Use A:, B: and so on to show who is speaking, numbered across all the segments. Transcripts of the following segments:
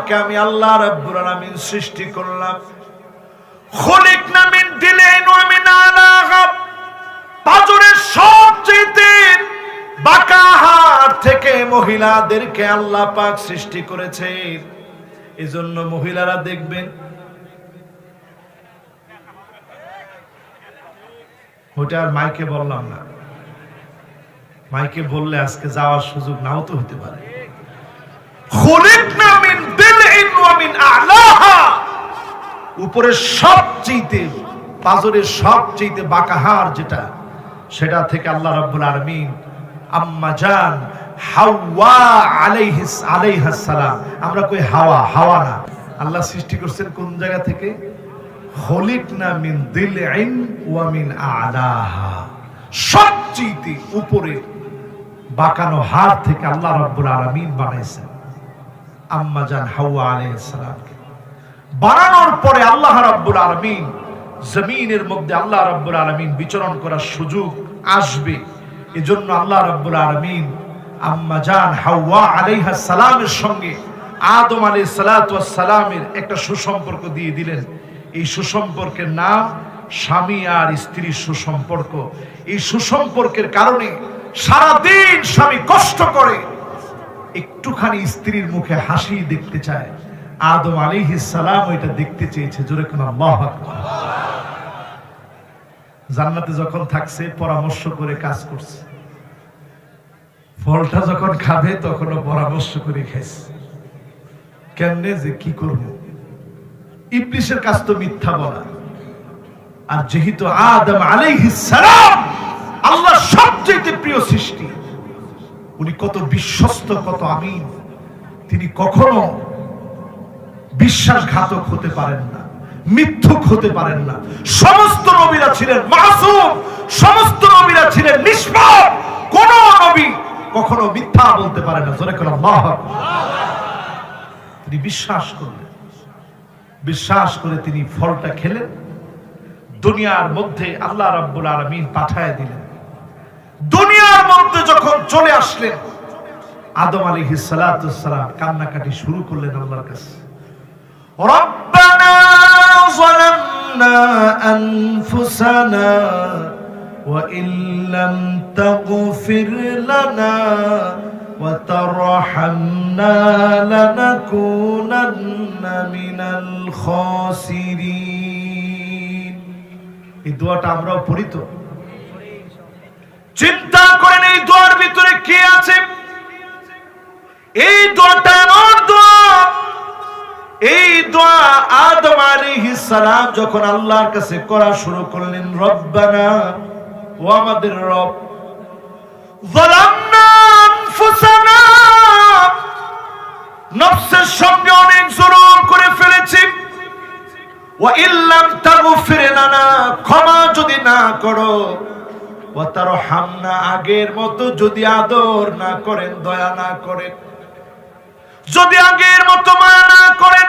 A: তোমাকে আমি আল্লাহ রাব্বুল আলামিন সৃষ্টি করলাম। খুলিকনা মিন দিলাইন ওয়া মিন আলাহা, পাঁজরের সবচেয়ে বাঁকা হাড় থেকে মহিলাদেরকে আল্লাহ পাক সৃষ্টি করেছেন। এজন্য মহিলারা দেখবেন, ওটা আর মাইকে বললাম না, মাইকে বললে আজকে যাওয়ার সুযোগ নাও তো হতে পারে। খুলিকনা মিন দিলাইন ওয়া মিন আলাহা, উপরের সবচেয়ে পাঁজরের সবচেয়ে বাঁকা হাড় যেটা, সেটা থেকে আল্লাহ রাব্বুল আলামিন আম্মা জান হাওয়া আলাইহিস সালাম, আমরা কই হাওয়া, হাওয়া না, আল্লাহ সৃষ্টি করছেন কোন জায়গা থেকে? খুলিকনা মিন দিলাইন ওয়া মিন আলাহা, সবচেয়ে উপরে বাঁকানো হাড় থেকে আল্লাহ রাব্বুল আলামিন বানাইছেন আম্মা জান হাওয়া আলাইহিস সালামকে। বানানোর পরে আল্লাহ রাব্বুল আলামিন জমিনের মধ্যে আল্লাহ রাব্বুল আলামিন বিচরণ করার সুযোগ আসবে, এজন্য আল্লাহ রাব্বুল আলামিন আম্মা জান হাওয়া আলাইহিস সালামের সঙ্গে আদম আলাইহিস সালাতু ওয়াস সালামের একটা সুসম্পর্ক দিয়ে দিলেন। এই সুসম্পর্কের নাম স্বামী আর স্ত্রীর সুসম্পর্ক। এই সুসম্পর্কের কারণে সারা দিন স্বামী কষ্ট করে, একটুখানি স্ত্রীর মুখে হাসি দেখতে চায়। আদম আলাইহিস সালাম ওইটা দেখতে চেয়েছে। জোরে কোন আল্লাহু আকবার। জান্নাতে যখন থাকছে পরামর্শ করে কাজ করছে, ফলটা যখন খাবে তখনও পরামর্শ করে খাইছে, কেমনে যে কি করব। ইবলিসের কাজ তো মিথ্যা বলা। আর যেহেতু আদম আলাইহিস সালাম আল্লাহর সবচেয়ে প্রিয় সৃষ্টি, উনি কত বিশ্বস্ত, কত আমিন, তিনি কখনো বিশ্বাসঘাতক হতে পারেন না, মিথ্যুক হতে পারেন না। সমস্ত নবীরা ছিলেন মাসুম, সমস্ত নবীরা ছিলেন নিষ্পাপ। কোন নবী কখনো মিথ্যা বলতে পারে না। জোরে করে আল্লাহু আকবার। তিনি বিশ্বাস করলেন, বিশ্বাস করে তিনি ফলটা খেলেন। দুনিয়ার মধ্যে আল্লাহ রাব্বুল আলামিন পাঠায় দিলেন। দুনিয়ার মধ্যে যখন চলে আসলেন, আদম আলাইহিস সালাতু ওয়াস সালাম কান্নাকাটি শুরু করলেন আল্লাহর কাছে। রব্বানা যালামনা আনফুসানা ওয়া ইল্লাম তাগফির লানা ওয়া তারহামনা লানাকুনান্না মিনাল খাসিরিন। এই দোয়াটা আমরাও পড়ি তো। চিন্তা করেন এই দোয়ার ভিতরে কি আছে। এই দোয়াটা এমন দোয়া, এই দোয়া আদম আলাইহিস সালাম যখন আল্লাহর কাছে করা শুরু করলেন, রব্বানা, ও আমাদের রব, যালামনা আনফুসানা, নফসের সঙ্গে অনেক জুলুম করে ফেলেছি, ওয়া ইল্লাম তাগফির লানা, ক্ষমা যদি না করো, ওয়া তারহামনা, আগের মতো যদি আদর না করেন, দয়া না করেন, যদি আগের মতো মায়া না করেন,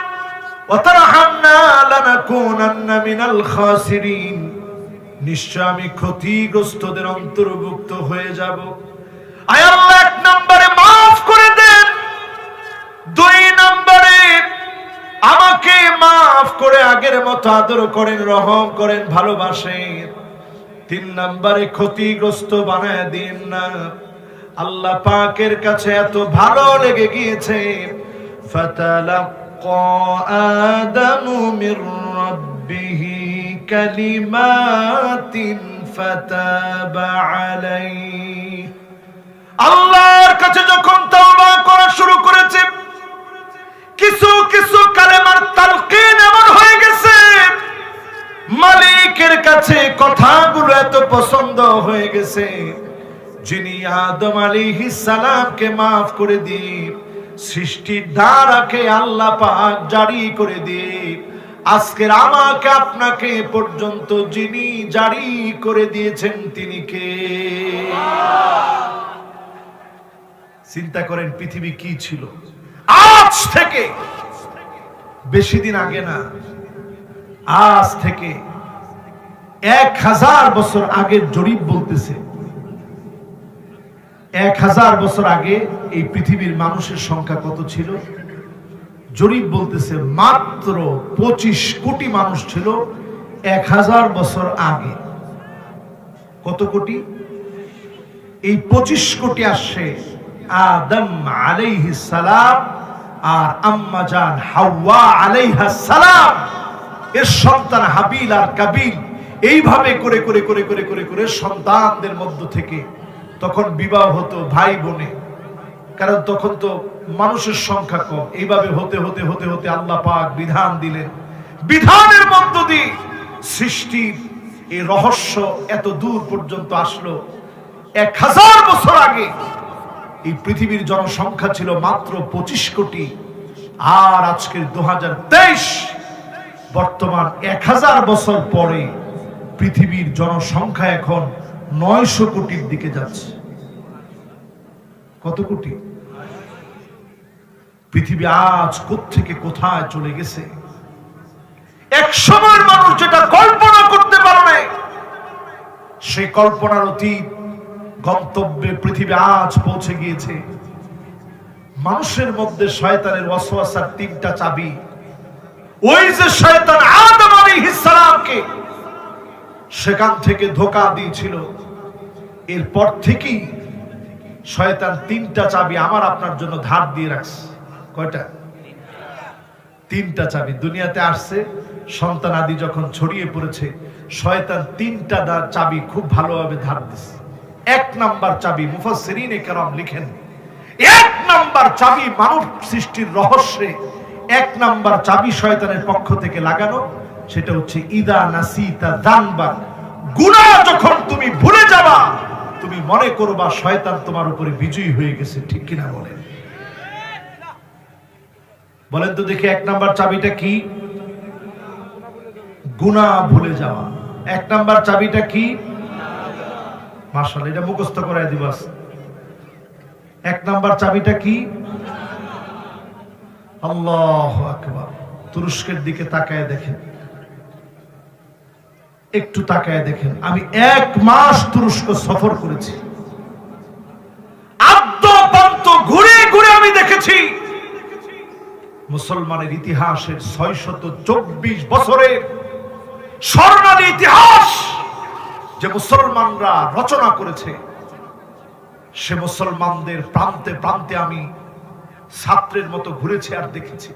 A: ওয়া তারহামনা লানাকুনান্না মিনাল খাসিরিন, নিশ্চয় আমি ক্ষতিগ্রস্তদের অন্তর্ভুক্ত হয়ে যাব। আয় আল্লাহ, এক নম্বরে মাফ করে দেন, দুই নম্বরে আমাকে মাফ করে আগের মতো আদর করেন, রহম করেন, ভালোবাসেন, তিন নম্বরে ক্ষতিগ্রস্ত বানায় দিন না। আল্লাহ পাকের কাছে এত ভালো লেগে গিয়েছে, ফাতালাক্কা আদামু মির রাব্বিহি কালিমাতিন ফাতাবা আলাইহি। আল্লাহর কাছে যখন তওবা করা শুরু করেছে, কিছু কিছু কালেমার তালকিন এমন হয়ে গেছে, মালিকের কাছে কথাগুলো এত পছন্দ হয়ে গেছে, যিনি আদম আলাইহিস সালামকে মাফ করে দিয়ে সৃষ্টির ধারাকে আল্লাহ পাক জারি করে দিয়ে আজকের আমাকে আপনাকে পর্যন্ত যিনি জারি করে দিয়েছেন তিনি কে? চিন্তা করেন পৃথিবী কি ছিল। আজ থেকে বেশি দিন আগে না, আজ থেকে 1000 বছর আগের জরিপ বলতেছে, 1000 বছর আগে এই পৃথিবীর মানুষের সংখ্যা কত ছিল? জরিপ বলতেছে মাত্র 25 কোটি মানুষ ছিল 1000 বছর আগে। কত কোটি? এই 25 কোটি আসছে আদম আলাইহিস সালাম আর আম্মা জান হাওয়া আলাইহাস সালাম এর সন্তান হাবিল আর কাবিল, এইভাবে করে করে করে করে করে করে সন্তানদের মধ্য থেকে তখন বিবাহ হতো ভাই বোনে, কারণ তখন তো মানুষের সংখ্যা কম। এইভাবে হতে হতে হতে হতে আল্লাহ পাক বিধান দিলেন, বিধানের মধ্য দিয়ে সৃষ্টির এই রহস্য এত দূর পর্যন্ত আসলো। 1000 বছর আগে এই পৃথিবীর জনসংখ্যা ছিল মাত্র 25 কোটি, আর আজকের 2023 বর্তমান 1000 বছর পরে পৃথিবীর জনসংখ্যা এখন 900 কোটির দিকে যাচ্ছে। কত কোটি? পৃথিবী আজ কোত্থেকে কোথায় চলে গেছে। এক সময়ের মানুষ যেটা কল্পনা করতে পারে না, সেই কল্পনার অতীত গন্তব্যে পৃথিবী আজ পৌঁছে গিয়েছে। মানুষের মধ্যে শয়তানের ওয়াসওয়াসার 3টা চাবি। ওই যে শয়তান আদম আলাইহিস সালামকে সেখান থেকে ধোঁকা দিয়েছিল, এরপর থেকেই শয়তান 3টা চাবি আমার আপনার জন্য ধার দিয়ে রাখছে। কয়টা? 3টা চাবি। দুনিয়াতে আসছে, সন্তান আদি যখন ছড়িয়ে পড়েছে, শয়তান 3টা চাবি খুব ভালোভাবে ধার দিচ্ছে। 1 নাম্বার চাবি, মুফাসসিরিনে কেরাম লিখেন, 1 নাম্বার চাবি মানব সৃষ্টির রহস্যে 1 নাম্বার চাবি শয়তানের পক্ষ থেকে লাগানো, সেটা হচ্ছে ইদা নাসিতা যানবা। গুনাহ যখন তুমি ভুলে যাবা, তুমি মনে করবা শয়তান তোমার উপরে বিজয়ী হয়ে গেছে। ঠিক কিনা বলেন? বলেন তো দেখি 1 নাম্বার চাবিটা কি? গুনাহ ভুলে যাওয়া। 1 নাম্বার চাবিটা কি? মাশাআল্লাহ, এটা মুখস্থ করায় দিবাস। 1 নাম্বার চাবিটা কি? আল্লাহু আকবার। তুরস্কের দিকে তাকায় দেখেন, একটু তাকায় দেখেন। আমি 1 মাস তুরস্ক সফর করেছি। আদ্যপান্ত ঘুরে ঘুরে আমি দেখেছি মুসলমানের ইতিহাসের 624 বছরের স্বর্ণালী ইতিহাস যে মুসলমানরা রচনা করেছে, সে মুসলমানদের প্রান্তে প্রান্তে আমি ছাত্রের মতো ঘুরেছি আর দেখেছি।